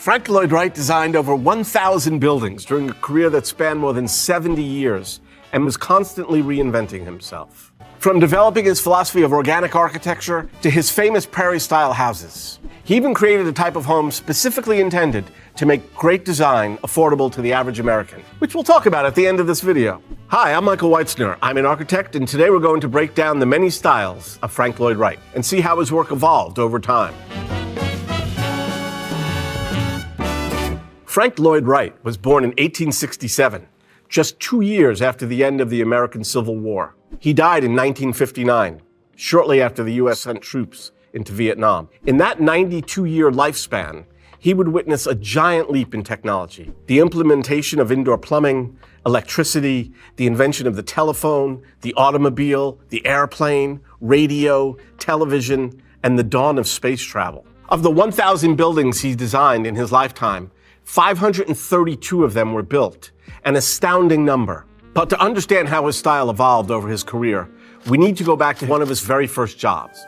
Frank Lloyd Wright designed over 1,000 buildings during a career that spanned more than 70 years and was constantly reinventing himself. From developing his philosophy of organic architecture to his famous prairie-style houses. He even created a type of home specifically intended to make great design affordable to the average American, which we'll talk about at the end of this video. Hi, I'm Michael Weitzner. I'm an architect, and today we're going to break down the many styles of Frank Lloyd Wright and see how his work evolved over time. Frank Lloyd Wright was born in 1867, just 2 years after the end of the American Civil War. He died in 1959, shortly after the U.S. sent troops into Vietnam. In that 92-year lifespan, he would witness a giant leap in technology. The implementation of indoor plumbing, electricity, the invention of the telephone, the automobile, the airplane, radio, television, and the dawn of space travel. Of the 1,000 buildings he designed in his lifetime, 532 of them were built, an astounding number. But to understand how his style evolved over his career, we need to go back to one of his very first jobs.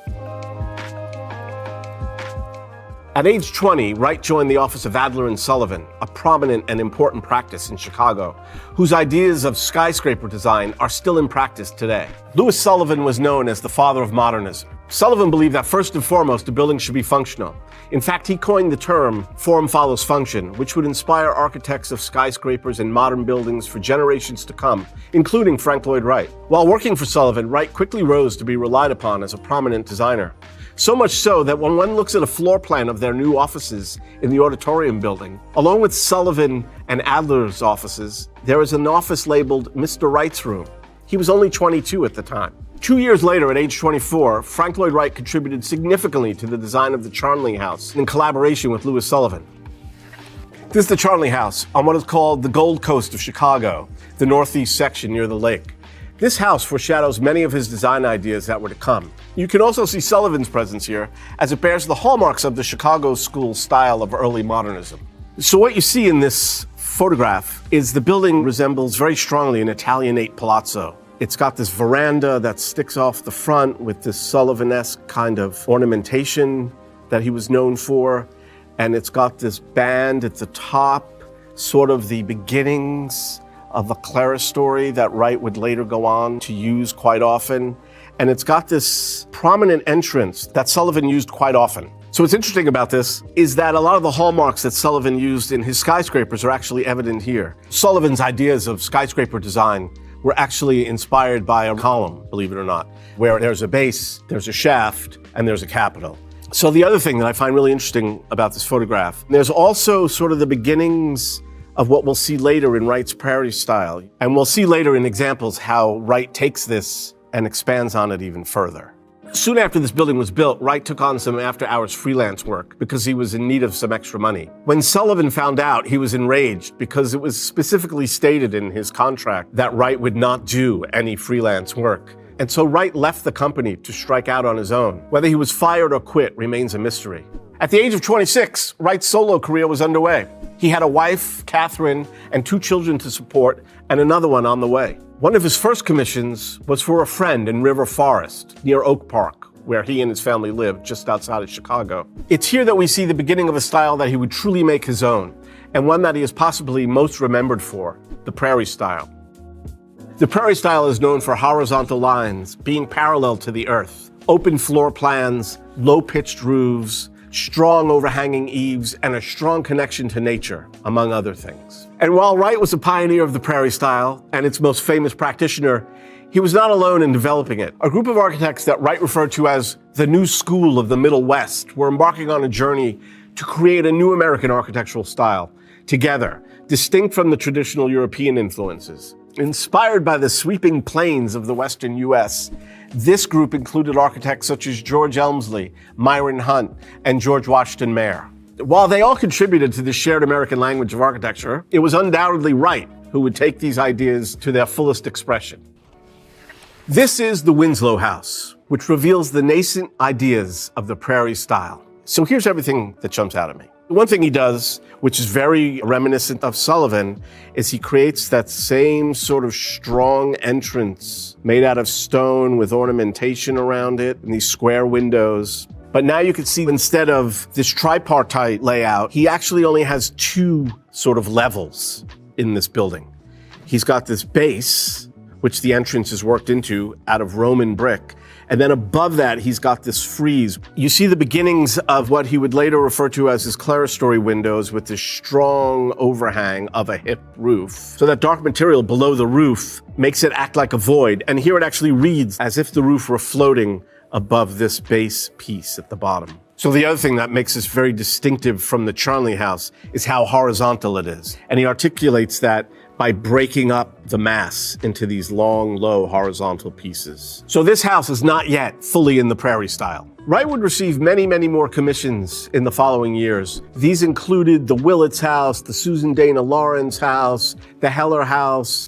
At age 20, Wright joined the office of Adler & Sullivan, a prominent and important practice in Chicago, whose ideas of skyscraper design are still in practice today. Louis Sullivan was known as the father of modernism. Sullivan believed that first and foremost, a building should be functional. In fact, he coined the term form follows function, which would inspire architects of skyscrapers and modern buildings for generations to come, including Frank Lloyd Wright. While working for Sullivan, Wright quickly rose to be relied upon as a prominent designer. So much so that when one looks at a floor plan of their new offices in the auditorium building, along with Sullivan and Adler's offices, there is an office labeled Mr. Wright's room. He was only 22 at the time. 2 years later, at age 24, Frank Lloyd Wright contributed significantly to the design of the Charnley House in collaboration with Louis Sullivan. This is the Charnley House on what is called the Gold Coast of Chicago, the northeast section near the lake. This house foreshadows many of his design ideas that were to come. You can also see Sullivan's presence here, as it bears the hallmarks of the Chicago school style of early modernism. So what you see in this photograph is the building resembles very strongly an Italianate palazzo. It's got this veranda that sticks off the front with this Sullivan-esque kind of ornamentation that he was known for. And it's got this band at the top, sort of the beginnings of a clerestory that Wright would later go on to use quite often. And it's got this prominent entrance that Sullivan used quite often. So what's interesting about this is that a lot of the hallmarks that Sullivan used in his skyscrapers are actually evident here. Sullivan's ideas of skyscraper design were actually inspired by a column, believe it or not, where there's a base, there's a shaft, and there's a capital. So the other thing that I find really interesting about this photograph, there's also sort of the beginnings of what we'll see later in Wright's prairie style. And we'll see later in examples how Wright takes this and expands on it even further. Soon after this building was built, Wright took on some after-hours freelance work because he was in need of some extra money. When Sullivan found out, he was enraged because it was specifically stated in his contract that Wright would not do any freelance work. And so Wright left the company to strike out on his own. Whether he was fired or quit remains a mystery. At the age of 26, Wright's solo career was underway. He had a wife, Catherine, and 2 children to support, and another one on the way. One of his first commissions was for a friend in River Forest, near Oak Park, where he and his family lived just outside of Chicago. It's here that we see the beginning of a style that he would truly make his own, and one that he is possibly most remembered for, the prairie style. The prairie style is known for horizontal lines being parallel to the earth, open floor plans, low-pitched roofs, strong overhanging eaves, and a strong connection to nature, among other things. And while Wright was a pioneer of the prairie style and its most famous practitioner, he was not alone in developing it. A group of architects that Wright referred to as the New School of the Middle West were embarking on a journey to create a new American architectural style together, distinct from the traditional European influences. Inspired by the sweeping plains of the Western U.S., this group included architects such as George Elmsley, Myron Hunt, and George Washington Mayer. While they all contributed to the shared American language of architecture, it was undoubtedly Wright who would take these ideas to their fullest expression. This is the Winslow House, which reveals the nascent ideas of the prairie style. So here's everything that jumps out at me. One thing he does, which is very reminiscent of Sullivan, is he creates that same sort of strong entrance made out of stone with ornamentation around it and these square windows. But now you can see instead of this tripartite layout, he actually only has two sort of levels in this building. He's got this base, which the entrance is worked into out of Roman brick. And then above that, he's got this frieze. You see the beginnings of what he would later refer to as his clerestory windows with this strong overhang of a hip roof. So that dark material below the roof makes it act like a void. And here it actually reads as if the roof were floating above this base piece at the bottom. So the other thing that makes this very distinctive from the Charnley house is how horizontal it is. And he articulates that by breaking up the mass into these long, low, horizontal pieces. So this house is not yet fully in the Prairie style. Wright would receive many, many more commissions in the following years. These included the Willits house, the Susan Dana Lawrence house, the Heller house.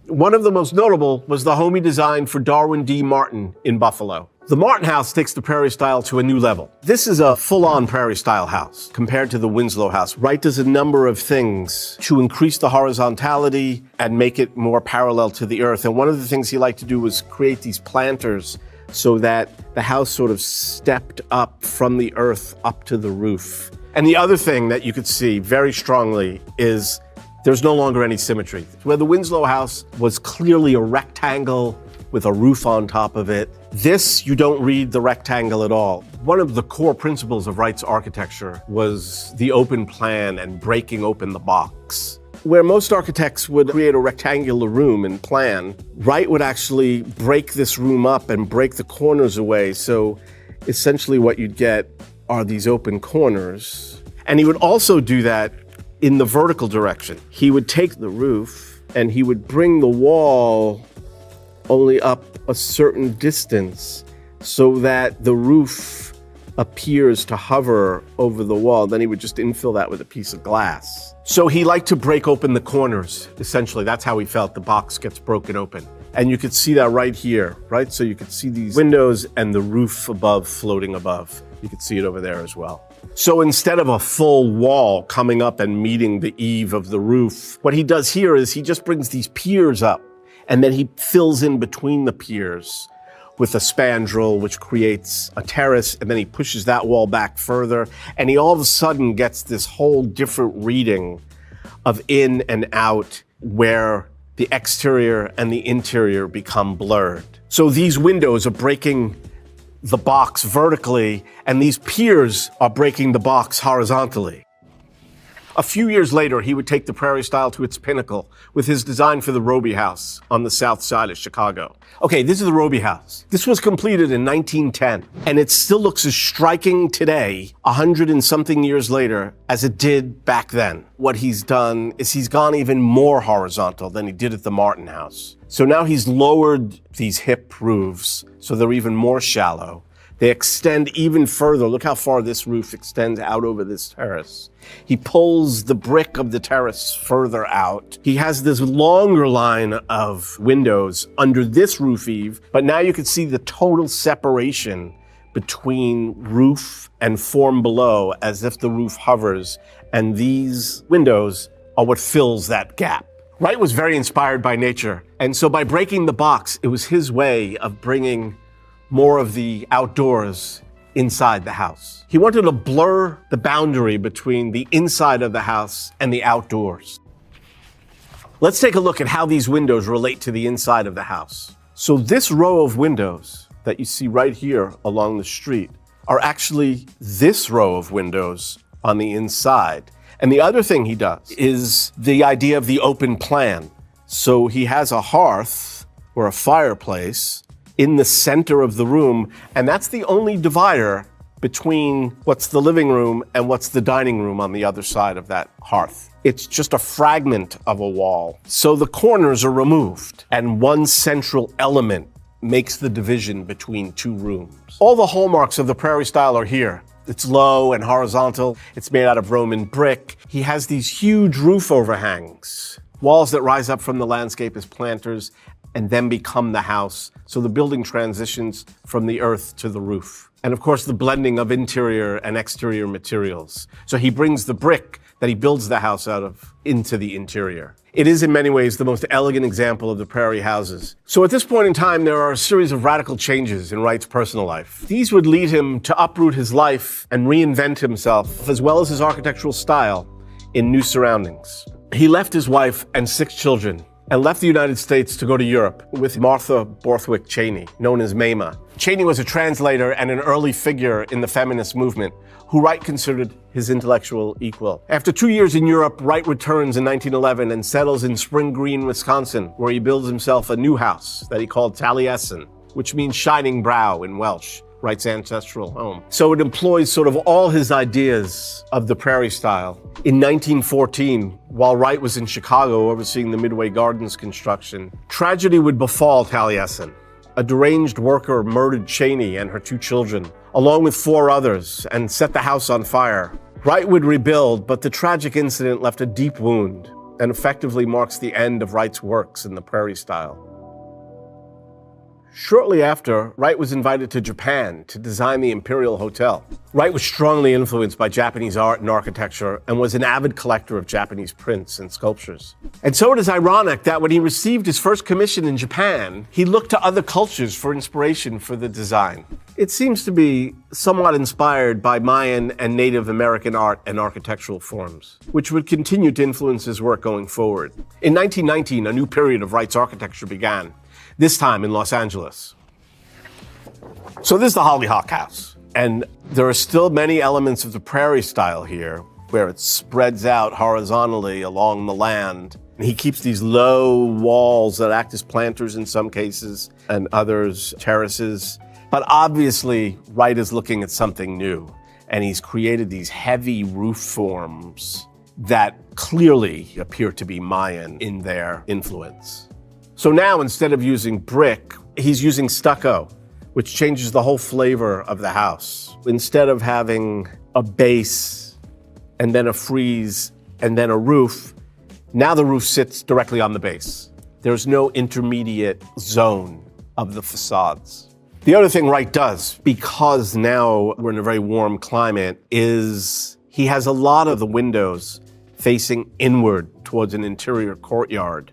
One of the most notable was the home he designed for Darwin D. Martin in Buffalo. The Martin house takes the Prairie style to a new level. This is a full-on Prairie style house compared to the Winslow house. Wright does a number of things to increase the horizontality and make it more parallel to the earth. And one of the things he liked to do was create these planters so that the house sort of stepped up from the earth up to the roof. And the other thing that you could see very strongly is there's no longer any symmetry. Where the Winslow house was clearly a rectangle with a roof on top of it, this, you don't read the rectangle at all. One of the core principles of Wright's architecture was the open plan and breaking open the box. Where most architects would create a rectangular room and plan, Wright would actually break this room up and break the corners away. So essentially what you'd get are these open corners. And he would also do that in the vertical direction. He would take the roof and he would bring the wall only up a certain distance so that the roof appears to hover over the wall. Then he would just infill that with a piece of glass. So he liked to break open the corners, essentially. That's how he felt the box gets broken open. And you could see that right here, right? So you could see these windows and the roof above floating above. You could see it over there as well. So instead of a full wall coming up and meeting the eave of the roof, what he does here is he just brings these piers up and then he fills in between the piers with a spandrel, which creates a terrace, and then he pushes that wall back further, and he all of a sudden gets this whole different reading of in and out where the exterior and the interior become blurred. So these windows are breaking the box vertically, and these piers are breaking the box horizontally. A few years later, he would take the Prairie style to its pinnacle with his design for the Roby House on the south side of Chicago. Okay, this is the Roby House. This was completed in 1910, and it still looks as striking today, 100 and something years later, as it did back then. What he's done is he's gone even more horizontal than he did at the Martin House. So now he's lowered these hip roofs so they're even more shallow. They extend even further. Look how far this roof extends out over this terrace. He pulls the brick of the terrace further out. He has this longer line of windows under this roof eave, but now you can see the total separation between roof and form below as if the roof hovers, and these windows are what fills that gap. Wright was very inspired by nature, and so by breaking the box, it was his way of bringing more of the outdoors inside the house. He wanted to blur the boundary between the inside of the house and the outdoors. Let's take a look at how these windows relate to the inside of the house. So this row of windows that you see right here along the street are actually this row of windows on the inside. And the other thing he does is the idea of the open plan. So he has a hearth or a fireplace in the center of the room, and that's the only divider between what's the living room and what's the dining room on the other side of that hearth. It's just a fragment of a wall. So the corners are removed, and one central element makes the division between two rooms. All the hallmarks of the Prairie style are here. It's low and horizontal. It's made out of Roman brick. He has these huge roof overhangs, walls that rise up from the landscape as planters and then become the house. So the building transitions from the earth to the roof. And of course, the blending of interior and exterior materials. So he brings the brick that he builds the house out of into the interior. It is in many ways the most elegant example of the prairie houses. So at this point in time, there are a series of radical changes in Wright's personal life. These would lead him to uproot his life and reinvent himself, as well as his architectural style, in new surroundings. He left his wife and 6 children and left the United States to go to Europe with Martha Borthwick Cheney, known as Mama. Cheney was a translator and an early figure in the feminist movement, who Wright considered his intellectual equal. After 2 years in Europe, Wright returns in 1911 and settles in Spring Green, Wisconsin, where he builds himself a new house that he called Taliesin, which means shining brow in Welsh, Wright's ancestral home. So it employs sort of all his ideas of the prairie style. In 1914, while Wright was in Chicago overseeing the Midway Gardens construction, tragedy would befall Taliesin. A deranged worker murdered Cheney and her 2 children, along with 4 others, and set the house on fire. Wright would rebuild, but the tragic incident left a deep wound and effectively marks the end of Wright's works in the prairie style. Shortly after, Wright was invited to Japan to design the Imperial Hotel. Wright was strongly influenced by Japanese art and architecture and was an avid collector of Japanese prints and sculptures. And so it is ironic that when he received his first commission in Japan, he looked to other cultures for inspiration for the design. It seems to be somewhat inspired by Mayan and Native American art and architectural forms, which would continue to influence his work going forward. In 1919, a new period of Wright's architecture began, this time in Los Angeles. So this is the Hollyhock House, and there are still many elements of the prairie style here, where it spreads out horizontally along the land. And he keeps these low walls that act as planters in some cases, and others terraces. But obviously, Wright is looking at something new, and he's created these heavy roof forms that clearly appear to be Mayan in their influence. So now, instead of using brick, he's using stucco, which changes the whole flavor of the house. Instead of having a base and then a frieze and then a roof, now the roof sits directly on the base. There's no intermediate zone of the facades. The other thing Wright does, because now we're in a very warm climate, is he has a lot of the windows facing inward towards an interior courtyard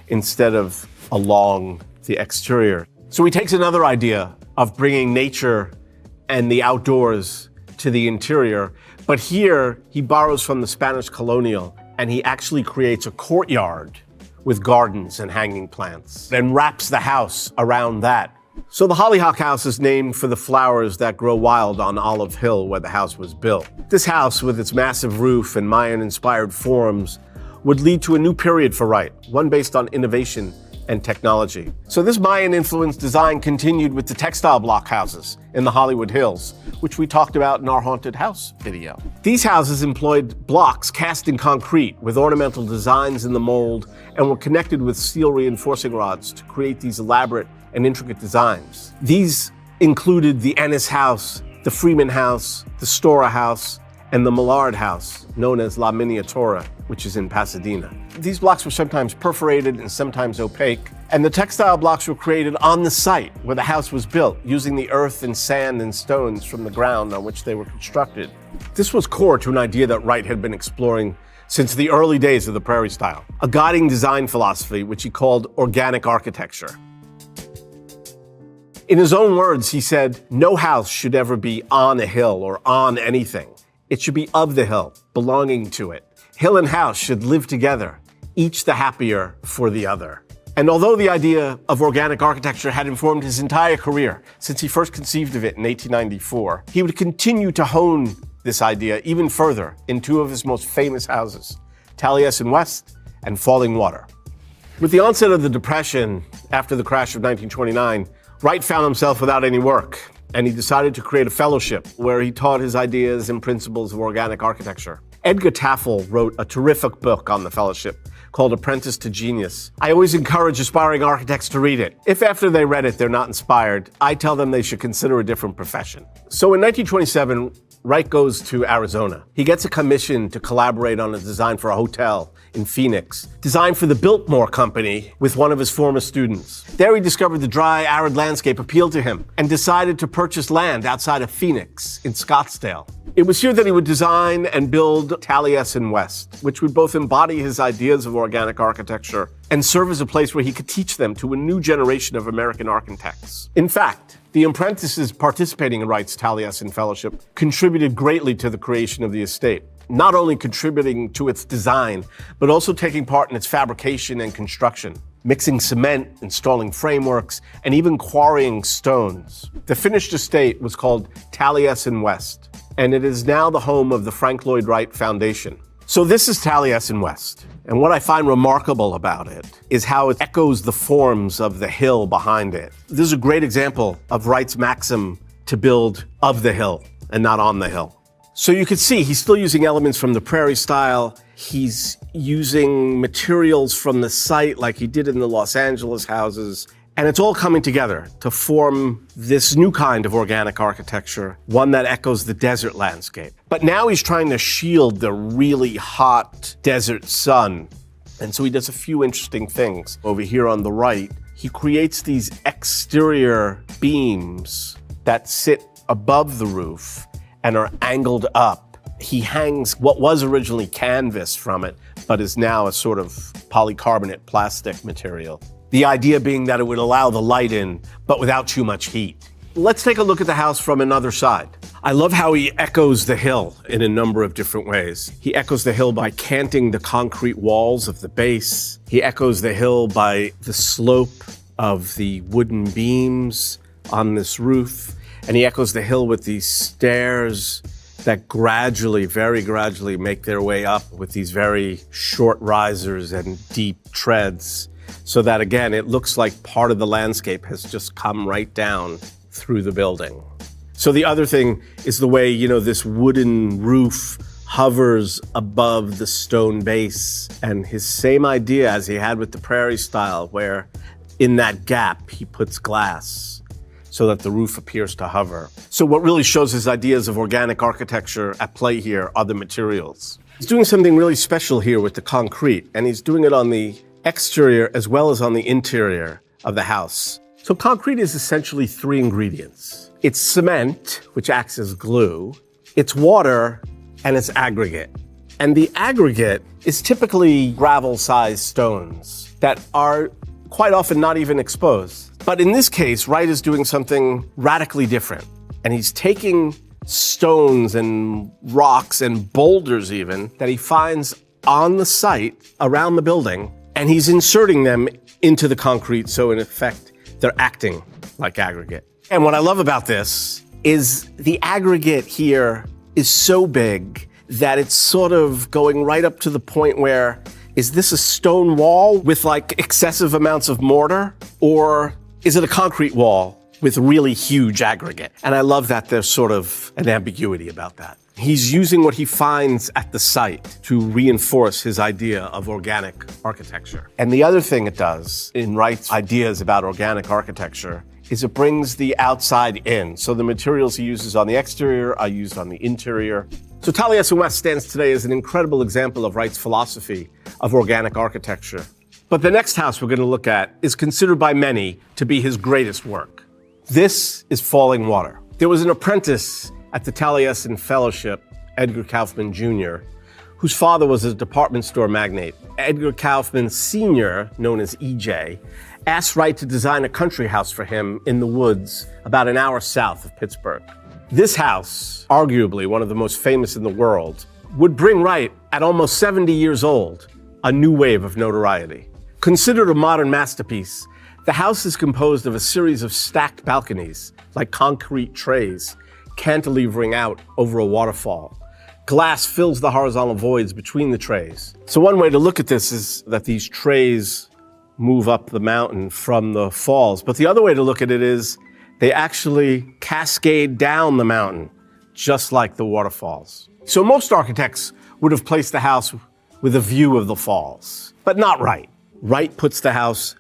instead of along the exterior. So he takes another idea of bringing nature and the outdoors to the interior, but here he borrows from the Spanish colonial and he actually creates a courtyard with gardens and hanging plants and wraps the house around that. So the Hollyhock House is named for the flowers that grow wild on Olive Hill where the house was built. This house, with its massive roof and Mayan-inspired forms, would lead to a new period for Wright, one based on innovation and technology. So this Mayan-influenced design continued with the textile block houses in the Hollywood Hills, which we talked about in our haunted house video. These houses employed blocks cast in concrete with ornamental designs in the mold and were connected with steel reinforcing rods to create these elaborate and intricate designs. These included the Ennis House, the Freeman House, the Stora House, and the Millard House, known as La Miniatura, which is in Pasadena. These blocks were sometimes perforated and sometimes opaque, and the textile blocks were created on the site where the house was built, using the earth and sand and stones from the ground on which they were constructed. This was core to an idea that Wright had been exploring since the early days of the prairie style, a guiding design philosophy which he called organic architecture. In his own words, he said, "No house should ever be on a hill or on anything. It should be of the hill, belonging to it. Hill and house should live together, each the happier for the other." And although the idea of organic architecture had informed his entire career since he first conceived of it in 1894, he would continue to hone this idea even further in 2 of his most famous houses, Taliesin West and Falling Water. With the onset of the Depression after the crash of 1929, Wright found himself without any work, and he decided to create a fellowship where he taught his ideas and principles of organic architecture. Edgar Taffel wrote a terrific book on the fellowship called Apprentice to Genius. I always encourage aspiring architects to read it. If after they read it they're not inspired, I tell them they should consider a different profession. So in 1927, Wright goes to Arizona. He gets a commission to collaborate on a design for a hotel in Phoenix, designed for the Biltmore Company with one of his former students. There he discovered the dry, arid landscape appealed to him and decided to purchase land outside of Phoenix in Scottsdale. It was here that he would design and build Taliesin West, which would both embody his ideas of organic architecture and serve as a place where he could teach them to a new generation of American architects. In fact, the apprentices participating in Wright's Taliesin Fellowship contributed greatly to the creation of the estate, not only contributing to its design, but also taking part in its fabrication and construction, mixing cement, installing frameworks, and even quarrying stones. The finished estate was called Taliesin West, and it is now the home of the Frank Lloyd Wright Foundation. So this is Taliesin West, and what I find remarkable about it is how it echoes the forms of the hill behind it. This is a great example of Wright's maxim to build of the hill and not on the hill. So you can see he's still using elements from the prairie style. He's using materials from the site like he did in the Los Angeles houses. And it's all coming together to form this new kind of organic architecture, one that echoes the desert landscape. But now he's trying to shield the really hot desert sun. And so he does a few interesting things. Over here on the right, he creates these exterior beams that sit above the roof and are angled up. He hangs what was originally canvas from it, but is now a sort of polycarbonate plastic material. The idea being that it would allow the light in, but without too much heat. Let's take a look at the house from another side. I love how he echoes the hill in a number of different ways. He echoes the hill by canting the concrete walls of the base. He echoes the hill by the slope of the wooden beams on this roof. And he echoes the hill with these stairs that gradually, very gradually make their way up with these very short risers and deep treads, so that again, it looks like part of the landscape has just come right down through the building. So the other thing is the way, this wooden roof hovers above the stone base, and his same idea as he had with the prairie style, where in that gap he puts glass so that the roof appears to hover. So what really shows his ideas of organic architecture at play here are the materials. He's doing something really special here with the concrete, and he's doing it on the exterior as well as on the interior of the house. So concrete is essentially three ingredients. It's cement, which acts as glue, it's water, and it's aggregate. And the aggregate is typically gravel-sized stones that are quite often not even exposed. But in this case, Wright is doing something radically different. And he's taking stones and rocks and boulders even that he finds on the site around the building, and he's inserting them into the concrete, so in effect, they're acting like aggregate. And what I love about this is the aggregate here is so big that it's sort of going right up to the point where, is this a stone wall with like excessive amounts of mortar? Or is it a concrete wall with really huge aggregate? And I love that there's sort of an ambiguity about that. He's using what he finds at the site to reinforce his idea of organic architecture. And the other thing it does in Wright's ideas about organic architecture is it brings the outside in. So the materials he uses on the exterior are used on the interior. So Taliesin West stands today as an incredible example of Wright's philosophy of organic architecture. But the next house we're going to look at is considered by many to be his greatest work. This is Falling Water. There was an apprentice at the Taliesin Fellowship, Edgar Kaufman Jr., whose father was a department store magnate. Edgar Kaufman Sr., known as EJ, asked Wright to design a country house for him in the woods about an hour south of Pittsburgh. This house, arguably one of the most famous in the world, would bring Wright, at almost 70 years old, a new wave of notoriety. Considered a modern masterpiece, the house is composed of a series of stacked balconies, like concrete trays, cantilevering out over a waterfall. Glass fills the horizontal voids between the trays. So one way to look at this is that these trays move up the mountain from the falls. But the other way to look at it is they actually cascade down the mountain, just like the waterfalls. So most architects would have placed the house with a view of the falls, but not Wright. Wright puts the house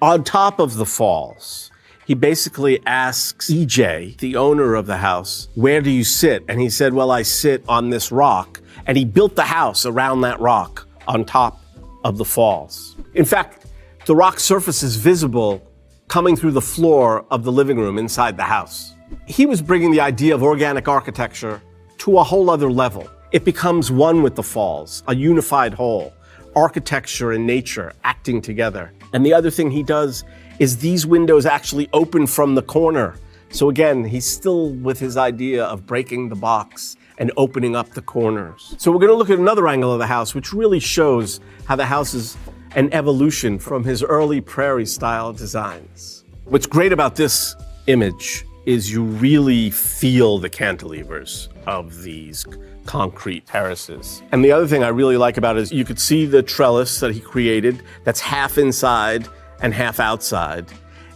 on top of the falls. He basically asks EJ, the owner of the house, where do you sit? And he said, well, I sit on this rock. And he built the house around that rock on top of the falls. In fact, the rock surface is visible coming through the floor of the living room inside the house. He was bringing the idea of organic architecture to a whole other level. It becomes one with the falls, a unified whole, architecture and nature acting together. And the other thing he does is these windows actually open from the corner. So again, he's still with his idea of breaking the box and opening up the corners. So we're going to look at another angle of the house, which really shows how the house is an evolution from his early prairie-style designs. What's great about this image is you really feel the cantilevers of these concrete terraces. And the other thing I really like about it is you could see the trellis that he created that's half inside and half outside.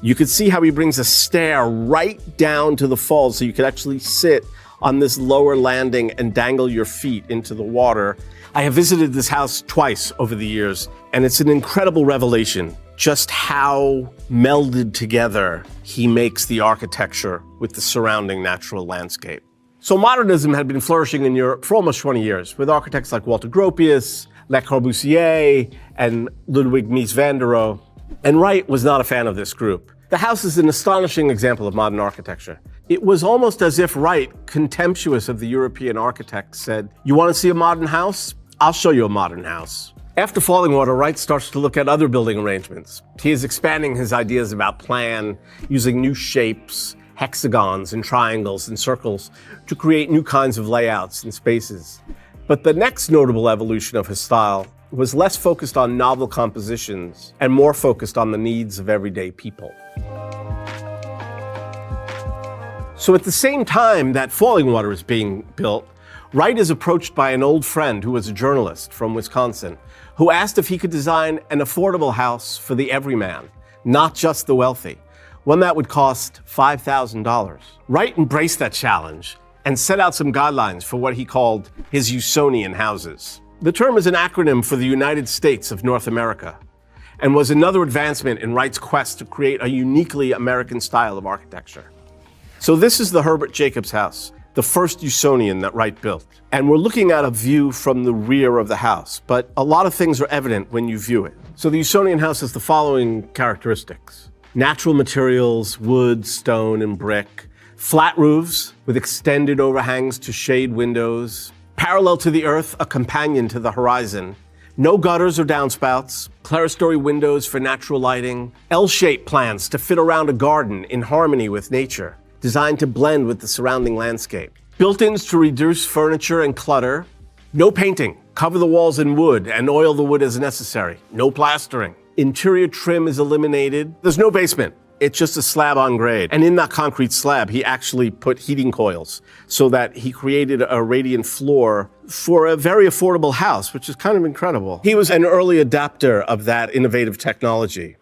You could see how he brings a stair right down to the falls so you could actually sit on this lower landing and dangle your feet into the water. I have visited this house twice over the years, and it's an incredible revelation just how melded together he makes the architecture with the surrounding natural landscape. So modernism had been flourishing in Europe for almost 20 years, with architects like Walter Gropius, Le Corbusier, and Ludwig Mies van der Rohe. And Wright was not a fan of this group. The house is an astonishing example of modern architecture. It was almost as if Wright, contemptuous of the European architects, said, "You want to see a modern house? I'll show you a modern house." After Fallingwater, Wright starts to look at other building arrangements. He is expanding his ideas about plan, using new shapes, hexagons and triangles and circles to create new kinds of layouts and spaces. But the next notable evolution of his style was less focused on novel compositions and more focused on the needs of everyday people. So at the same time that Fallingwater is being built, Wright is approached by an old friend who was a journalist from Wisconsin, who asked if he could design an affordable house for the everyman, not just the wealthy, one that would cost $5,000. Wright embraced that challenge and set out some guidelines for what he called his Usonian houses. The term is an acronym for the United States of North America, and was another advancement in Wright's quest to create a uniquely American style of architecture. So this is the Herbert Jacobs house, the first Usonian that Wright built. And we're looking at a view from the rear of the house, but a lot of things are evident when you view it. So the Usonian house has the following characteristics: natural materials, wood, stone, and brick, flat roofs with extended overhangs to shade windows, parallel to the earth, a companion to the horizon, no gutters or downspouts, clerestory windows for natural lighting, L-shaped plans to fit around a garden in harmony with nature, designed to blend with the surrounding landscape. Built-ins to reduce furniture and clutter. No painting. Cover the walls in wood and oil the wood as necessary. No plastering. Interior trim is eliminated. There's no basement. It's just a slab on grade. And in that concrete slab, he actually put heating coils so that he created a radiant floor for a very affordable house, which is kind of incredible. He was an early adapter of that innovative technology.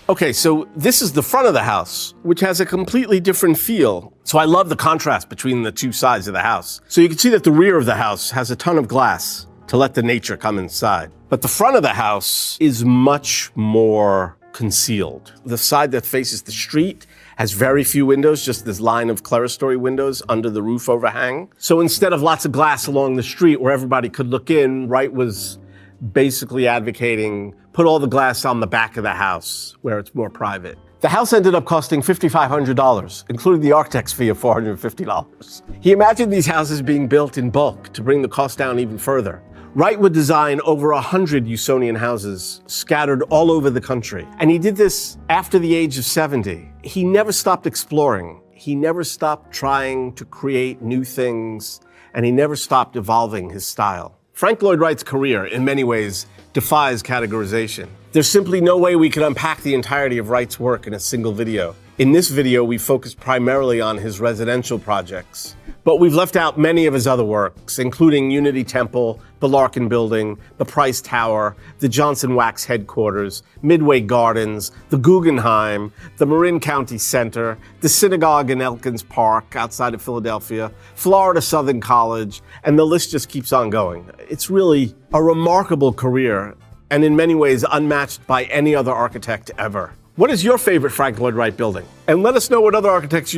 Okay, so this is the front of the house, which has a completely different feel. So I love the contrast between the two sides of the house. So you can see that the rear of the house has a ton of glass to let the nature come inside. But the front of the house is much more concealed. The side that faces the street has very few windows, just this line of clerestory windows under the roof overhang. So instead of lots of glass along the street where everybody could look in, Wright was basically advocating put all the glass on the back of the house where it's more private. The house ended up costing $5,500, including the architect's fee of $450. He imagined these houses being built in bulk to bring the cost down even further. Wright would design over 100 Usonian houses scattered all over the country. And he did this after the age of 70. He never stopped exploring. He never stopped trying to create new things, and he never stopped evolving his style. Frank Lloyd Wright's career, in many ways, defies categorization. There's simply no way we could unpack the entirety of Wright's work in a single video. In this video, we focused primarily on his residential projects, but we've left out many of his other works, including Unity Temple, the Larkin Building, the Price Tower, the Johnson Wax Headquarters, Midway Gardens, the Guggenheim, the Marin County Center, the synagogue in Elkins Park outside of Philadelphia, Florida Southern College, and the list just keeps on going. It's really a remarkable career, and in many ways unmatched by any other architect ever. What is your favorite Frank Lloyd Wright building? And let us know what other architects you'd